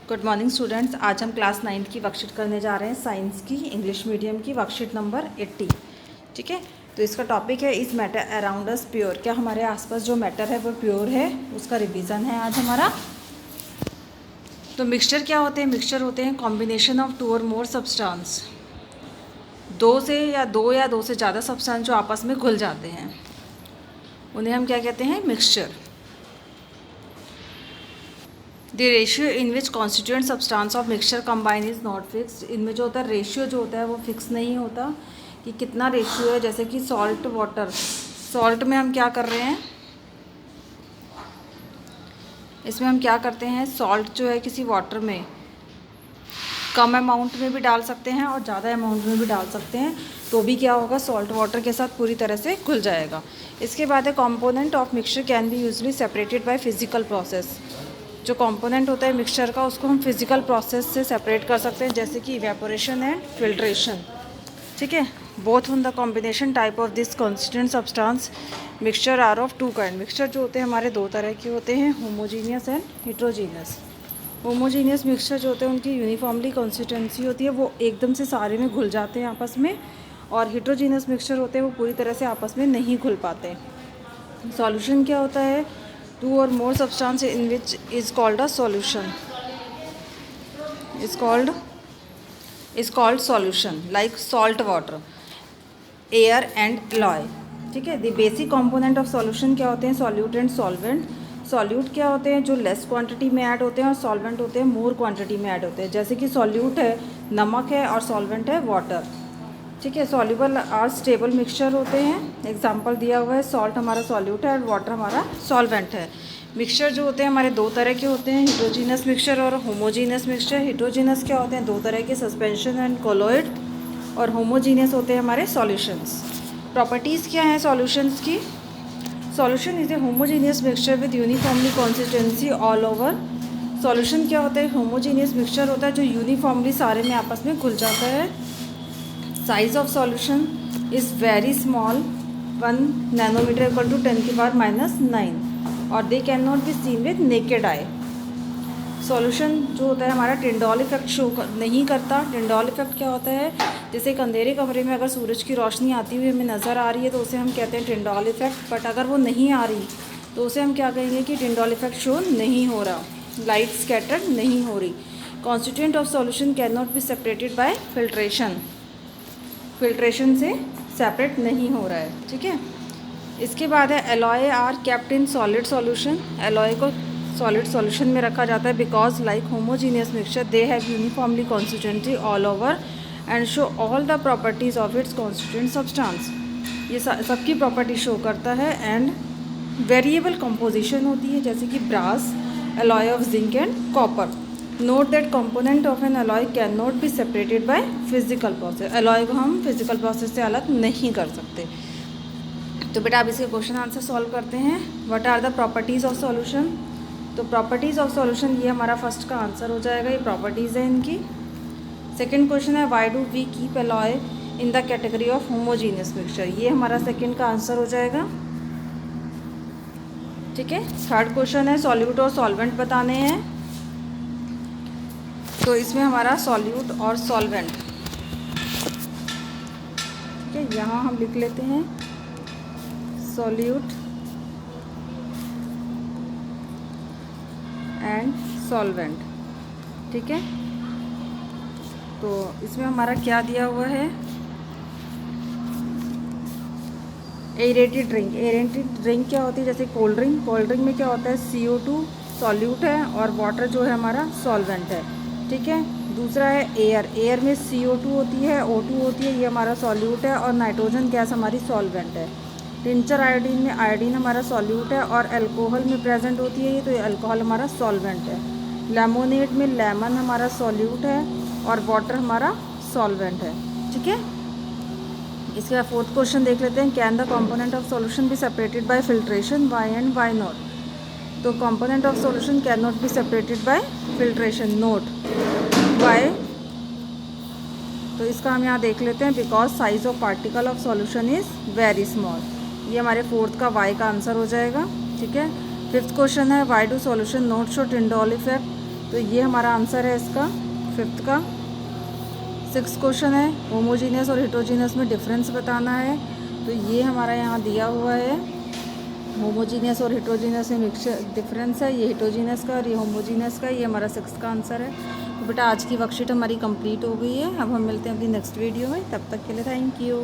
Good morning students. आज हम class 9th की वर्कशीट करने जा रहे हैं, साइंस की इंग्लिश मीडियम की वर्कशीट नंबर 80। ठीक है, तो इसका टॉपिक है इस मैटर अराउंड अस प्योर। क्या हमारे आसपास जो मैटर है वो प्योर है, उसका रिवीजन है आज हमारा। तो मिक्सचर क्या होते हैं? मिक्सचर होते हैं कॉम्बिनेशन ऑफ टू और मोर सब्सटेंस, दो या दो से ज़्यादा सब्सटेंस जो आपस में घुल जाते हैं, उन्हें हम क्या कहते हैं? Mixture. The ratio in which constituent substance of mixture combine is not fixed. इनमें जो होता है रेशियो जो होता है वो फिक्स नहीं होता कि कितना रेशियो है। जैसे कि सॉल्ट वाटर, सॉल्ट में हम क्या कर रहे हैं, इसमें हम क्या करते हैं, सॉल्ट जो है किसी वाटर में कम अमाउंट में भी डाल सकते हैं और ज़्यादा अमाउंट में भी डाल सकते हैं, तो भी क्या होगा, सॉल्ट वाटर के साथ पूरी तरह से घुल जाएगा। इसके बाद है component of mixture can be usually separated by physical process. जो कंपोनेंट होता है मिक्सचर का, उसको हम फिजिकल प्रोसेस से सेपरेट कर सकते हैं, जैसे कि इवेपोरेशन एंड फिल्ट्रेशन। ठीक है, both on the combination type of this constituent substance mixture are of two kind. Mixture जो होते हैं हमारे दो तरह के होते हैं, homogeneous and heterogeneous. Homogeneous mixture जो होते हैं उनकी यूनिफॉर्मली कंसिस्टेंसी होती है, वो एकदम से सारे में घुल जाते हैं आपस में। और हिट्रोजीनियस मिक्सचर होते हैं वो पूरी तरह से आपस में नहीं घुल पाते। सॉल्यूशन क्या होता है? टू और more substance in which is called a solution, is called solution like salt water, air and alloy। ठीक है, the basic component of solution क्या होते हैं? Solute and solvent. सॉल्यूट क्या होते हैं? जो लेस क्वांटिटी में ऐड होते हैं, और सॉल्वेंट होते हैं मोर क्वांटिटी में ऐड होते हैं। जैसे कि सॉल्यूट है नमक है और सॉल्वेंट है वाटर। ठीक है, सॉल्यूबल और स्टेबल मिक्सचर होते हैं। एग्जांपल दिया हुआ है, सॉल्ट हमारा सॉल्यूट है और वाटर हमारा सॉल्वेंट है। मिक्सचर जो होते हैं हमारे दो तरह के होते हैं, हिट्रोजीनस मिक्सचर और होमोजीनस मिक्सचर। हिट्रोजीनस क्या होते हैं? दो तरह के, सस्पेंशन एंड कोलोइड। और होमोजीनियस होते हैं हमारे सॉल्यूशंस। प्रॉपर्टीज़ क्या हैं सॉल्यूशंस की? Solution is a homogeneous mixture with uniformly consistency all over. Solution क्या होता है? होमोजीनियस मिक्सचर होता है जो यूनिफॉर्मली सारे में आपस में घुल जाता है। Size of solution is very small, 1 nanometre equal to 10⁻⁹, और they can not be seen with naked eye. Solution जो होता है हमारा टिंडॉल इफेक्ट शो नहीं करता। टिंडॉल इफेक्ट क्या होता है? जैसे एक अंधेरे कमरे में अगर सूरज की रोशनी आती हुई हमें नज़र आ रही है तो उसे हम कहते हैं टिंडॉल इफेक्ट। बट अगर वो नहीं आ रही तो उसे हम क्या कहेंगे कि टिंडॉल इफेक्ट शो नहीं हो रहा, लाइट स्कैटर्ड नहीं हो रही। Constituent of solution can not be separated by filtration, filtration से सेपरेट नहीं हो रहा है। ठीक है, इसके बाद है alloy are kept in solid solution. Alloy को सॉलिड सॉल्यूशन में रखा जाता है because like homogeneous mixture they have uniformly consistency all over and show all the properties of its constituent substance. ये सबकी प्रॉपर्टी शो करता है। एंड वेरिएबल कंपोजिशन होती है, जैसे कि brass, alloy of zinc and copper. Note that component of an alloy can not be separated by physical process. Alloy को हम फिजिकल प्रोसेस से अलग नहीं कर सकते। तो बेटा अब इसके क्वेश्चन आंसर सॉल्व करते हैं। What are the properties of solution? तो प्रॉपर्टीज़ ऑफ सॉल्यूशन ये हमारा फर्स्ट का आंसर हो जाएगा, ये प्रॉपर्टीज़ है इनकी। सेकंड क्वेश्चन है why do we keep alloy in the category of homogeneous mixture, ये हमारा सेकंड का आंसर हो जाएगा। ठीक है, थर्ड क्वेश्चन है सॉल्यूट और सॉल्वेंट बताने हैं, तो इसमें हमारा सॉल्यूट और सॉल्वेंट, ठीक है, यहाँ हम लिख लेते हैं सॉल्यूट एंड सॉल्वेंट। ठीक है, तो इसमें हमारा क्या दिया हुआ है? Aerated drink. एरेटेड ड्रिंक क्या होती है? जैसे कोल्ड ड्रिंक, कोल्ड ड्रिंक में क्या होता है? CO2 सॉल्यूट है और वाटर जो है हमारा सॉल्वेंट है। ठीक है, दूसरा है एयर। एयर में CO2 होती है, O2 होती है, ये हमारा सॉल्यूट है, और नाइट्रोजन गैस हमारी सॉल्वेंट है। टिंचर आयोडीन में आयोडीन हमारा सॉल्यूट है और अल्कोहल में प्रेजेंट होती है ये, तो ये अल्कोहल हमारा सॉल्वेंट है। लेमोनेड में लेमन हमारा सॉल्यूट है और वाटर हमारा सॉल्वेंट है। ठीक है, इसके बाद फोर्थ क्वेश्चन देख लेते हैं। Can the component of solution be separated by filtration, why and why not? तो component of solution can not be separated by filtration, not why. तो इसका हम यहाँ देख लेते हैं, because size of particle of solution is very small. ये हमारे फोर्थ का वाई का आंसर हो जाएगा। ठीक है, फिफ्थ क्वेश्चन है why do solution not show Tyndall effect? तो ये हमारा आंसर है इसका 5th का। 6th क्वेश्चन है होमोजीनियस और हेट्रोजीनियस में डिफरेंस बताना है। तो ये हमारा यहाँ दिया हुआ है, होमोजीनियस और हेट्रोजीनियस में मिक्सचर डिफरेंस है, ये हेट्रोजीनियस का और ये होमोजीनियस का। ये हमारा 6th का आंसर है। तो बेटा आज की वर्कशीट हमारी कंप्लीट हो गई है। अब हम मिलते हैं अपनी नेक्स्ट वीडियो में, तब तक के लिए थैंक यू।